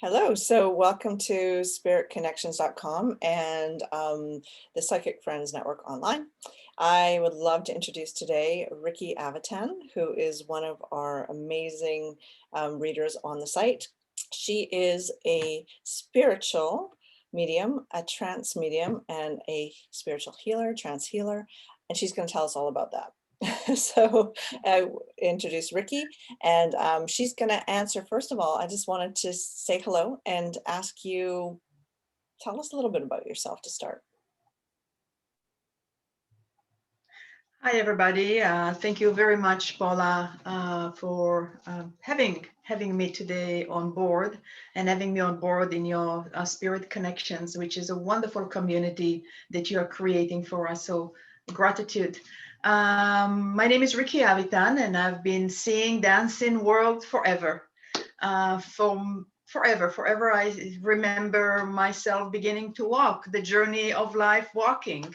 Hello, so welcome to spiritconnections.com and the Psychic Friends Network online. I would love to introduce today Rickie Avitan, who is one of our amazing readers on the site. She is a spiritual medium, a trance medium, and a spiritual healer, trance healer, and she's going to tell us all about that. So I introduce Rickie, and she's going to answer. First of all, I just wanted to say hello and ask you, tell us a little bit about yourself to start. Hi, everybody. Thank you very much, Paula, for having me today on board and having me on board in your Spirit Connections, which is a wonderful community that you are creating for us. So gratitude. My name is Rickie Avitan, and I've been seeing the unseen world forever. Forever, I remember myself beginning to walk the journey of life walking.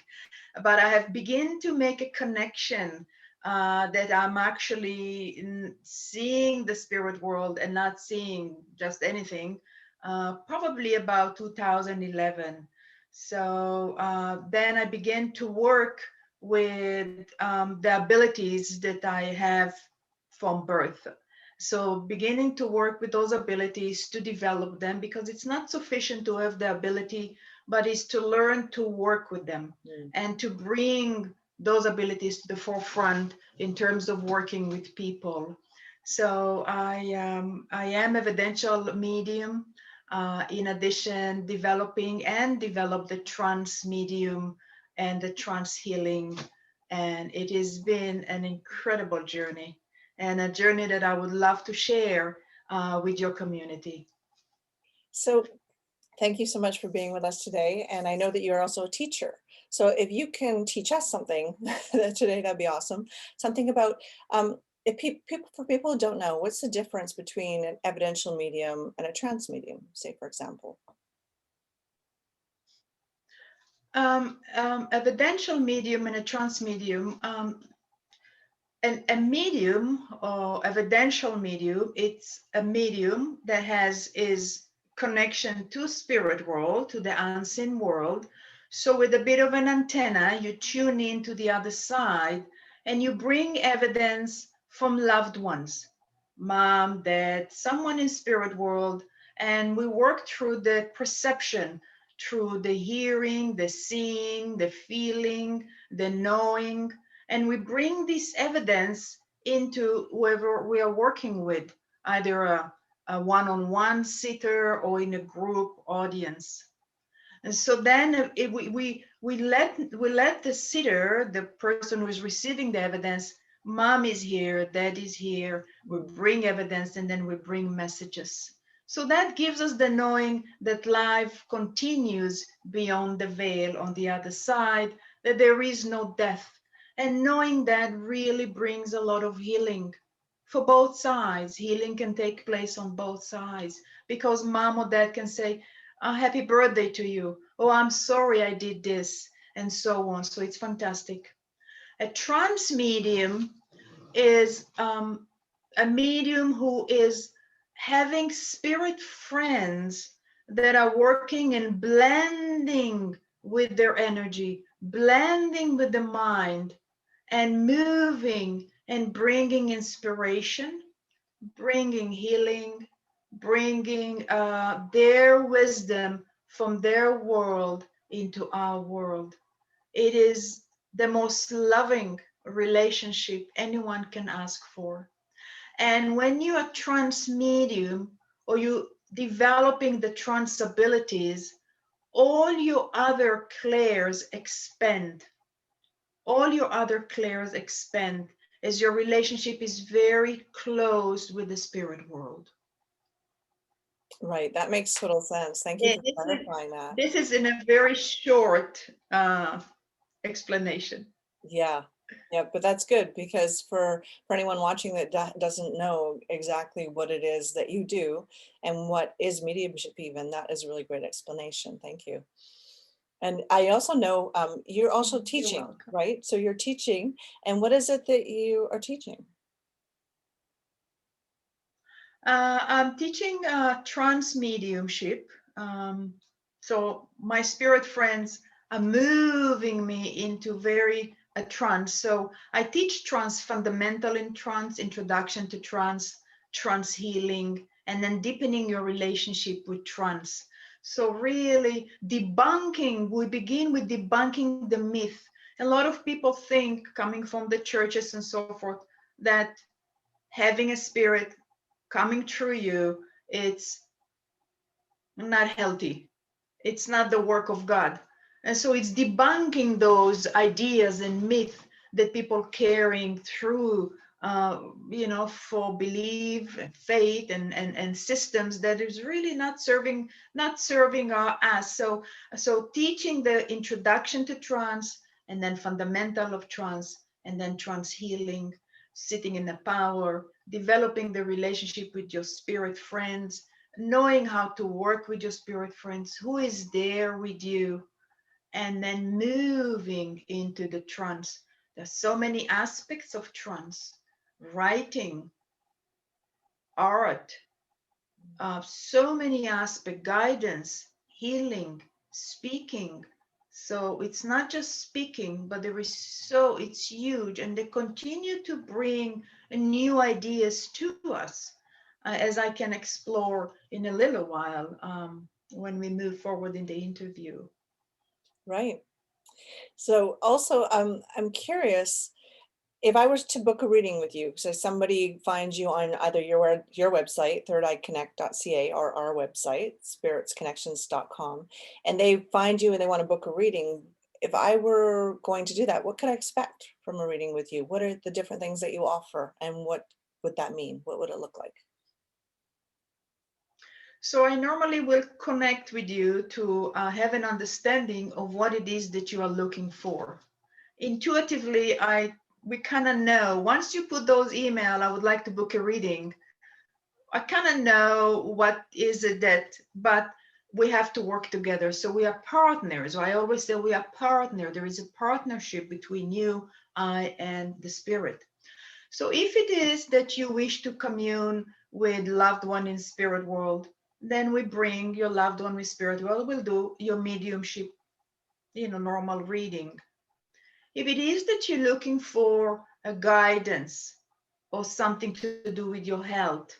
But I have begun to make a connection that I'm actually seeing the spirit world and not seeing just anything, probably about 2011. So then I began to work with the abilities that I have from birth. So beginning to work with those abilities to develop them, because it's not sufficient to have the ability, but is to learn to work with them and to bring those abilities to the forefront in terms of working with people. So I am evidential medium. In addition, develop the trance medium and the trance healing. And it has been an incredible journey, and a journey that I would love to share with your community. So thank you so much for being with us today. And I know that you're also a teacher. So if you can teach us something today, that'd be awesome. Something about, for people who don't know, what's the difference between an evidential medium and a trance medium, say, for example? Evidential medium and a trance medium. A medium or evidential medium, it's a medium that has is connection to spirit world, to the unseen world. So with a bit of an antenna, you tune in to the other side and you bring evidence from loved ones, mom, dad, someone in spirit world, and we work through the perception, through the hearing, the seeing, the feeling, the knowing, and we bring this evidence into whoever we are working with, either a one-on-one sitter or in a group audience. And so then we let the sitter, the person who is receiving the evidence, mom is here, dad is here, we bring evidence, and then we bring messages. So that gives us the knowing that life continues beyond the veil on the other side, that there is no death. And knowing that really brings a lot of healing for both sides. Healing can take place on both sides because mom or dad can say, oh, happy birthday to you. Oh, I'm sorry I did this, and so on. So it's fantastic. A trance medium is a medium who is having spirit friends that are working and blending with their energy, blending with the mind, and moving and bringing inspiration, bringing healing, bringing their wisdom from their world into our world. It is the most loving relationship anyone can ask for. And when you are trance medium or you developing the trance abilities, all your other clairs expand. All your other clairs expand as your relationship is very close with the spirit world. Right, that makes total sense. Thank you Yeah, for clarifying that. this is in a very short explanation. Yeah, yeah, but that's good because for anyone watching that doesn't know exactly what it is that you do and what is mediumship even, that is a really great explanation. Thank you. And I also know you're also teaching, right? So you're teaching, and what is it that you are teaching? I'm teaching trance mediumship. So my spirit friends are moving me into very a trance. So I teach trance, fundamental in trance, introduction to trance, trance healing, and then deepening your relationship with trance. So really debunking, we begin with debunking the myth. A lot of people think, coming from the churches and so forth, that having a spirit coming through you, it's not healthy. It's not the work of God. And so it's debunking those ideas and myths that people carrying through, for belief and faith and systems that is really not serving us. So teaching the introduction to trance, and then fundamental of trance, and then trance healing, sitting in the power, developing the relationship with your spirit friends, knowing how to work with your spirit friends, who is there with you, and then moving into the trance. There's so many aspects of trance: writing, art, so many aspects, guidance, healing, speaking. So it's not just speaking, but it's huge, and they continue to bring new ideas to us, as I can explore in a little while, when we move forward in the interview. Right. So also, I'm curious, if I was to book a reading with you, so somebody finds you on either your website, thirdeyeconnect.ca, or our website, spiritsconnections.com, and they find you and they want to book a reading, if I were going to do that, what could I expect from a reading with you? What are the different things that you offer, and what would that mean? What would it look like? So I normally will connect with you to have an understanding of what it is that you are looking for. Intuitively, we kind of know, once you put those email, I would like to book a reading, I kind of know what is it that, but we have to work together. So we are partners. I always say we are partner. There is a partnership between you, I, and the spirit. So if it is that you wish to commune with loved one in spirit world, then we bring your loved one with spirit world. We'll do your mediumship, normal reading. If it is that you're looking for a guidance or something to do with your health,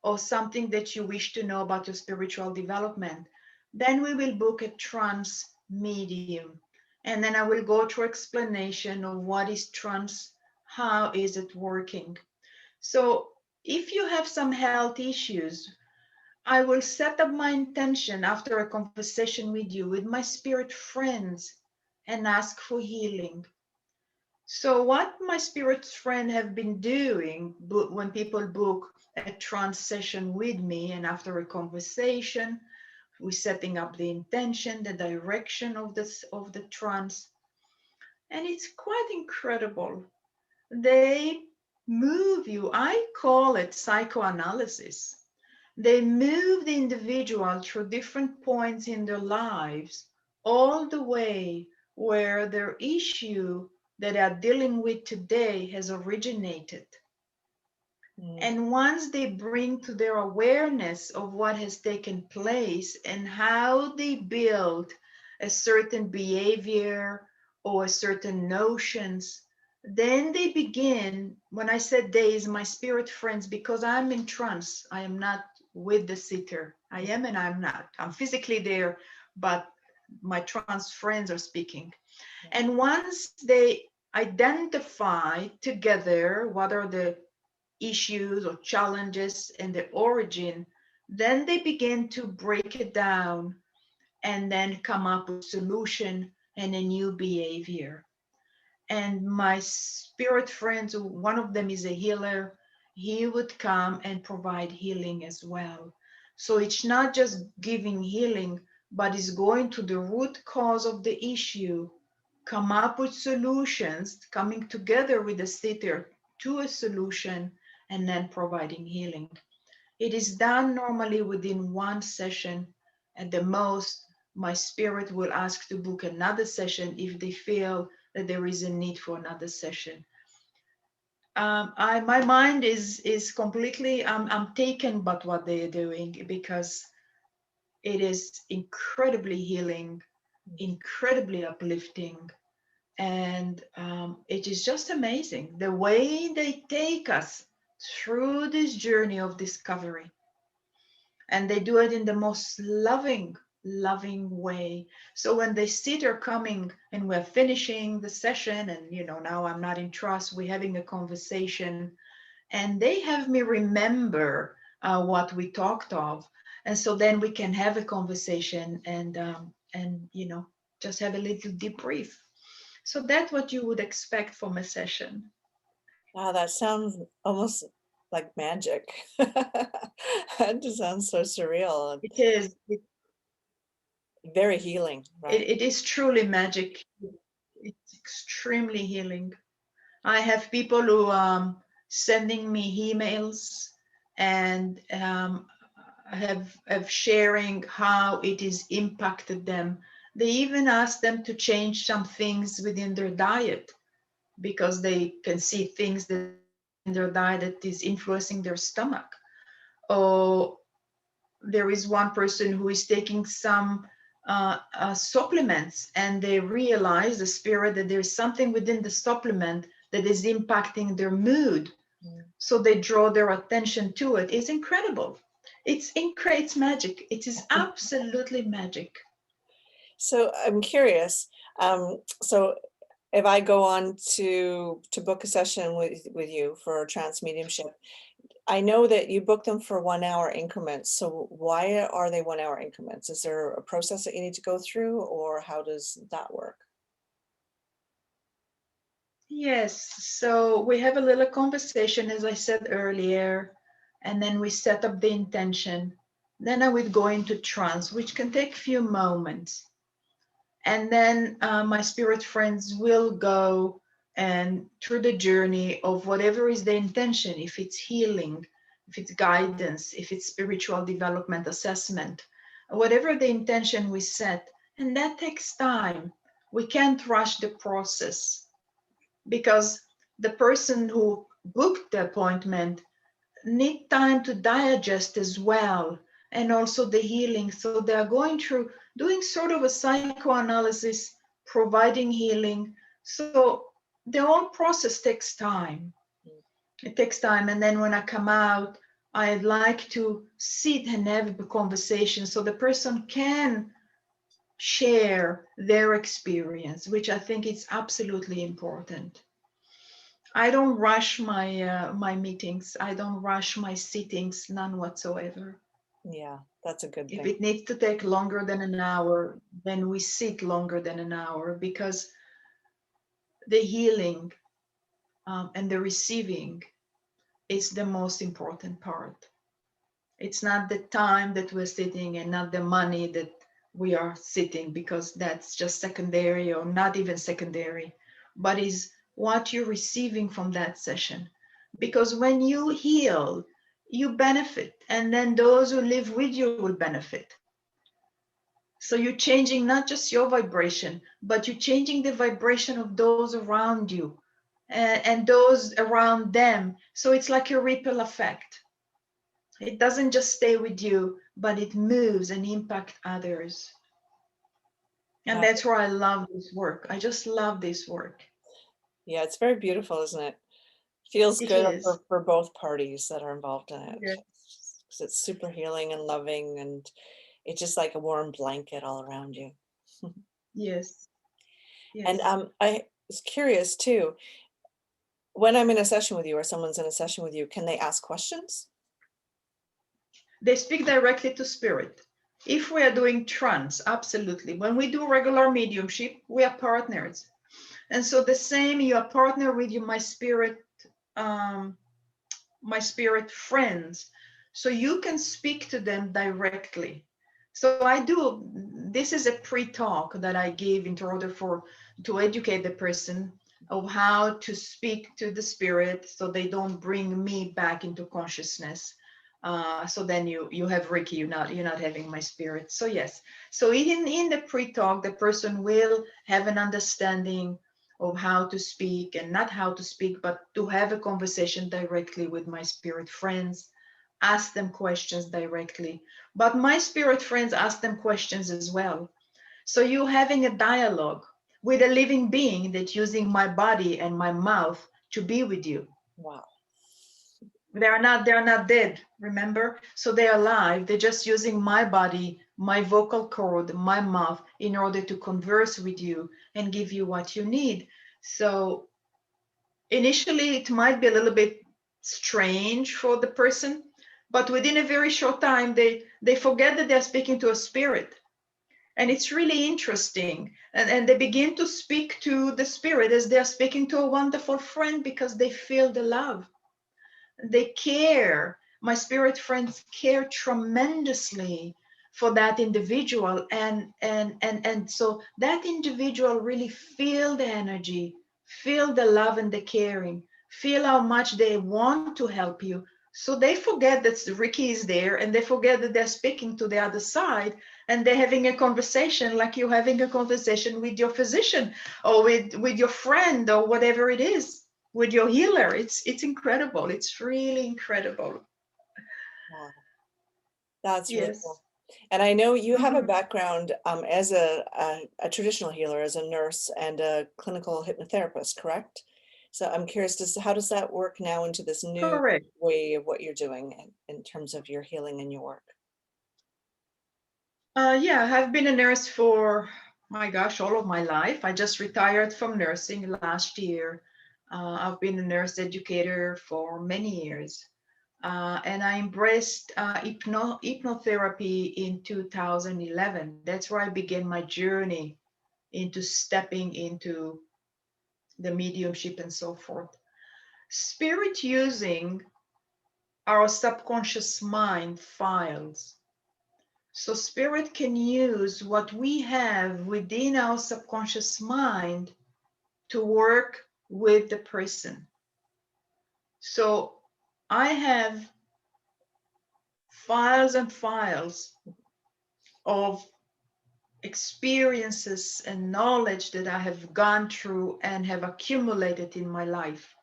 or something that you wish to know about your spiritual development, then we will book a trance medium. And then I will go through explanation of what is trance, how is it working. So if you have some health issues, I will set up my intention after a conversation with you, with my spirit friends, and ask for healing. So what my spirit friend have been doing, when people book a trance session with me, and after a conversation, we're setting up the intention, the direction of the trance, and it's quite incredible. They move you. I call it psychoanalysis. They move the individual through different points in their lives, all the way where their issue that they are dealing with today has originated. Mm. And once they bring to their awareness of what has taken place and how they build a certain behavior or certain notions, then they begin. When I said they, is my spirit friends, because I'm in trance. I am not with the seeker. I am and I'm not. I'm physically there, but my trance friends are speaking. And once they identify together what are the issues or challenges and the origin, then they begin to break it down and then come up with solution and a new behavior. And my spirit friends, one of them is a healer, he would come and provide healing as well. So it's not just giving healing, but it's going to the root cause of the issue, come up with solutions, coming together with the sitter to a solution, and then providing healing. It is done normally within one session. At the most, my spirit will ask to book another session if they feel that there is a need for another session. my mind is completely, I'm taken by what they're doing, because it is incredibly healing, incredibly uplifting, and it is just amazing the way they take us through this journey of discovery, and they do it in the most loving way. So when they see they're coming and we're finishing the session, and now I'm not in trust, we're having a conversation, and they have me remember what we talked of, and so then we can have a conversation, and just have a little debrief. So that's what you would expect from a session. Wow, that sounds almost like magic. That just sounds so surreal and It is. very healing, right? It is truly magic. It's extremely healing. I have people who sending me emails, and have sharing how it has impacted them. They even ask them to change some things within their diet, because they can see things that in their diet that is influencing their stomach. Or there is one person who is taking some supplements, and they realize, the spirit, that there is something within the supplement that is impacting their mood. So they draw their attention to it. It's incredible. It's magic. It is absolutely magic. So I'm curious. So if I go on to book a session with you for trance mediumship, I know that you book them for 1 hour increments. So why are they 1 hour increments? Is there a process that you need to go through, or how does that work? Yes, so we have a little conversation, as I said earlier, and then we set up the intention. Then I would go into trance, which can take a few moments. And then my spirit friends will go and through the journey of whatever is the intention, if it's healing, if it's guidance, if it's spiritual development assessment, whatever the intention we set. And that takes time. We can't rush the process, because the person who booked the appointment need time to digest as well, and also the healing. So they are going through doing sort of a psychoanalysis, providing healing. So the whole process takes time. It takes time. And then when I come out, I'd like to sit and have a conversation so the person can share their experience, which I think is absolutely important. I don't rush my meetings. I don't rush my sittings, none whatsoever. Yeah, that's a good If thing. it needs to take longer than an hour, then we sit longer than an hour, because the healing and the receiving is the most important part. It's not the time that we're sitting, and not the money that we are sitting, because that's just secondary, or not even secondary, but is what you're receiving from that session. Because when you heal, you benefit, and then those who live with you will benefit. So you're changing not just your vibration, but you're changing the vibration of those around you, and those around them. So it's like a ripple effect. It doesn't just stay with you, but it moves and impacts others. And Uh, that's why I love this work. I just love this work. yeah, it's very beautiful, isn't it? Feels It good is. for both parties that are involved in it. Yeah. 'Cause it's super healing and loving, and it's just like a warm blanket all around you. Yes. And Yes. I was curious too, when I'm in a session with you, or someone's in a session with you, can they ask questions? They speak directly to spirit. If we are doing trance, absolutely. When we do regular mediumship, we are partners. And so the same, you are partner with you, um, my spirit friends. So you can speak to them directly. So I do, this is a pre-talk that I give in order to educate the person of how to speak to the spirit, so they don't bring me back into consciousness. So then you have Rickie, you're not having my spirit. So yes, so in the pre-talk, the person will have an understanding of how to speak, and not how to speak, but to have a conversation directly with my spirit friends, ask them questions directly. But my spirit friends ask them questions as well. So you're having a dialogue with a living being that's using my body and my mouth to be with you. Wow. They're not dead, remember? So they're alive. They're just using my body, my vocal cord, my mouth in order to converse with you and give you what you need. So initially it might be a little bit strange for the person, but within a very short time they forget that they're speaking to a spirit. And it's really interesting. And they begin to speak to the spirit as they're speaking to a wonderful friend, because they feel the love. They care. My spirit friends care tremendously for that individual. And so that individual really feel the energy, feel the love and the caring, feel how much they want to help you. So they forget that Rickie is there, and they forget that they're speaking to the other side, and they're having a conversation like you're having a conversation with your physician, or with your friend, or whatever it is, with your healer. It's incredible. It's really incredible. Wow. That's really Yes. cool. And I know you have a Mhm. background as a traditional healer, as a nurse and a clinical hypnotherapist, correct? So I'm curious, how does that work now into this new Correct. way of what you're doing in terms of your healing and your work? Yeah, I've been a nurse for, my gosh, all of my life. I just retired from nursing last year. I've been a nurse educator for many years. And I embraced hypnotherapy in 2011. That's where I began my journey into stepping into the mediumship and so forth. Spirit using our subconscious mind files. So spirit can use what we have within our subconscious mind to work with the person. So I have files and files of experiences and knowledge that I have gone through and have accumulated in my life.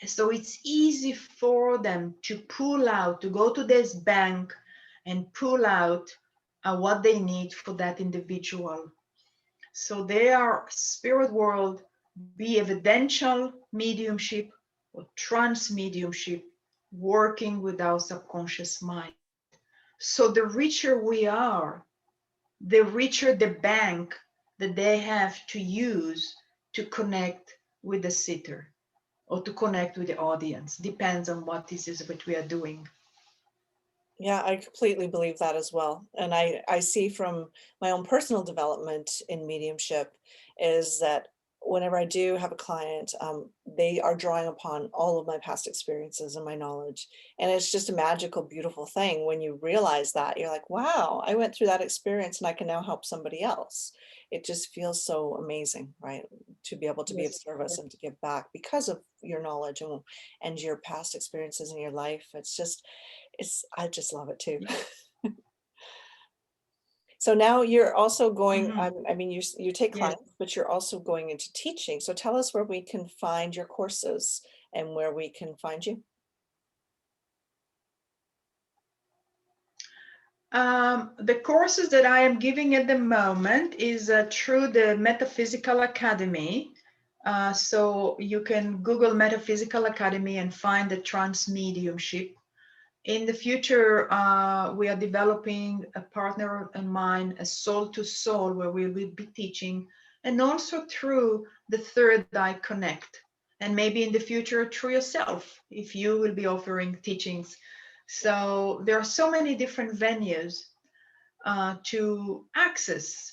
So it's easy for them to pull out, to go to this bank and pull out what they need for that individual. So they are spirit world, be evidential mediumship or trance mediumship, working with our subconscious mind. So the richer we are, the richer the bank that they have to use to connect with the sitter or to connect with the audience. Depends on what this is what we are doing. Yeah, I completely believe that as well. And I see from my own personal development in mediumship is that whenever I do have a client, they are drawing upon all of my past experiences and my knowledge. And it's just a magical, beautiful thing when you realize that. You're like, wow, I went through that experience and I can now help somebody else. It just feels so amazing, right? To be able to be of Yes. service and to give back because of your knowledge and your past experiences in your life. I just love it too. So now you're also going, Mhm. I mean, you take Yes. clients, but you're also going into teaching. So tell us where we can find your courses and where we can find you. The courses that I am giving at the moment is through the Metaphysical Academy. So you can Google Metaphysical Academy and find the trance mediumship. In the future, we are developing a partner in mine, a soul to soul, where we will be teaching, and also through the Third Eye Connect. And maybe in the future through yourself, if you will be offering teachings. So there are so many different venues to access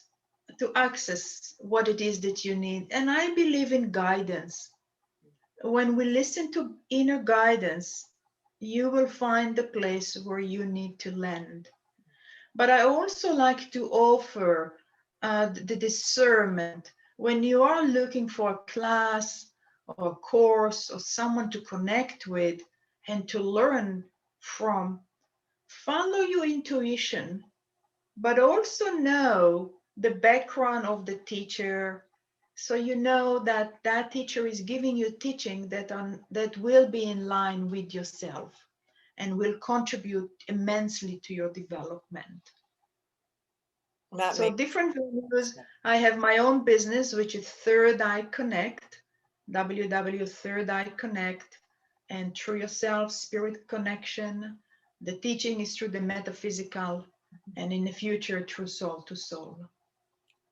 what it is that you need. And I believe in guidance. When we listen to inner guidance, you will find the place where you need to land. But I also like to offer the discernment. When you are looking for a class or a course or someone to connect with and to learn from, follow your intuition, but also know the background of the teacher, So you know that that teacher is giving you teaching that will be in line with yourself and will contribute immensely to your development. That So makes different venues. I have my own business, which is Third Eye Connect, www.Third Eye Connect, and Through Yourself, Spirit Connection. The teaching is through the metaphysical, and in the future, through soul to soul.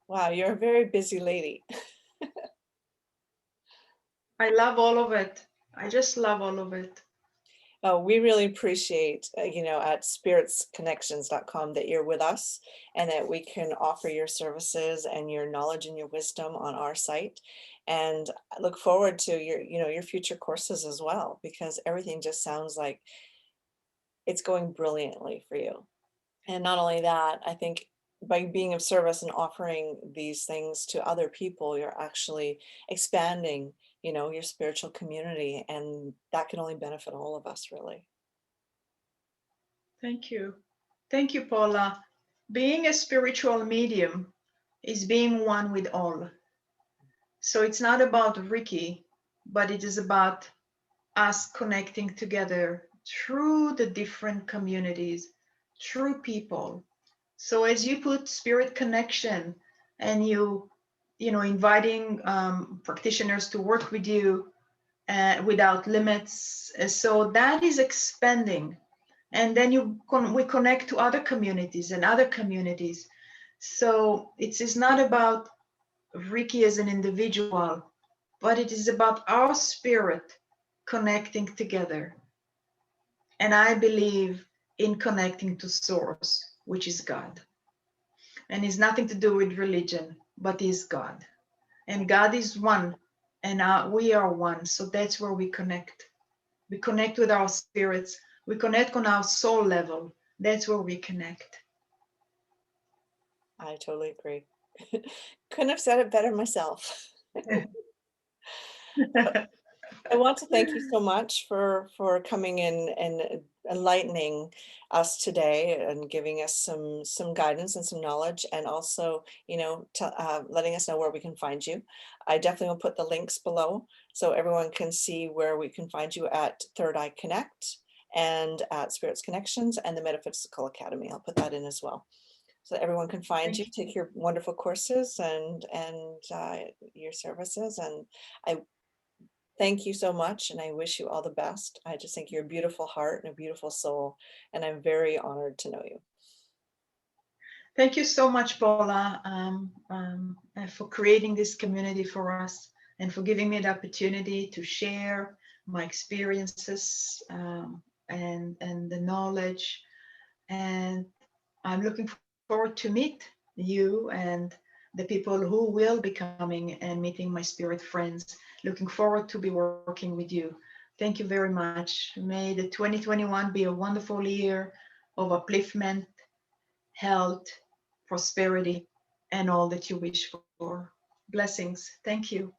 Wow, you're a very busy lady. I love all of it. I just love all of it. Oh, we really appreciate, at spiritsconnections.com that you're with us and that we can offer your services and your knowledge and your wisdom on our site. And I look forward to your future courses as well, because everything just sounds like it's going brilliantly for you. And not only that, I think by being of service and offering these things to other people, you're actually expanding, your spiritual community, and that can only benefit all of us, really. Thank you. Thank you, Paula. Being a spiritual medium is being one with all. So it's not about Rickie, but it is about us connecting together through the different communities, through people. So as you put spirit connection and inviting practitioners to work with you without limits, so that is expanding. And then we connect to other communities and other communities. So it is not about Rickie as an individual, but it is about our spirit connecting together. And I believe in connecting to source, which is God. And it's nothing to do with religion, but is God. And God is one, and we are one. So that's where we connect. We connect with our spirits. We connect on our soul level. That's where we connect. I totally agree. Couldn't have said it better myself. I want to thank you so much for coming in and enlightening us today and giving us some guidance and some knowledge, and also letting us know where we can find you. I definitely will put the links below so everyone can see where we can find you at Third Eye Connect and at Spirits Connections and the Metaphysical Academy. I'll put that in as well, so that everyone can find you, take your wonderful courses and your services. And I thank you so much, and I wish you all the best. I just think you're a beautiful heart and a beautiful soul, and I'm very honored to know you. Thank you so much, Paula, for creating this community for us and for giving me the opportunity to share my experiences and the knowledge. And I'm looking forward to meet you and the people who will be coming and meeting my spirit friends. Looking forward to be working with you. Thank you very much. May the 2021 be a wonderful year of upliftment, health, prosperity, and all that you wish for. Blessings. Thank you.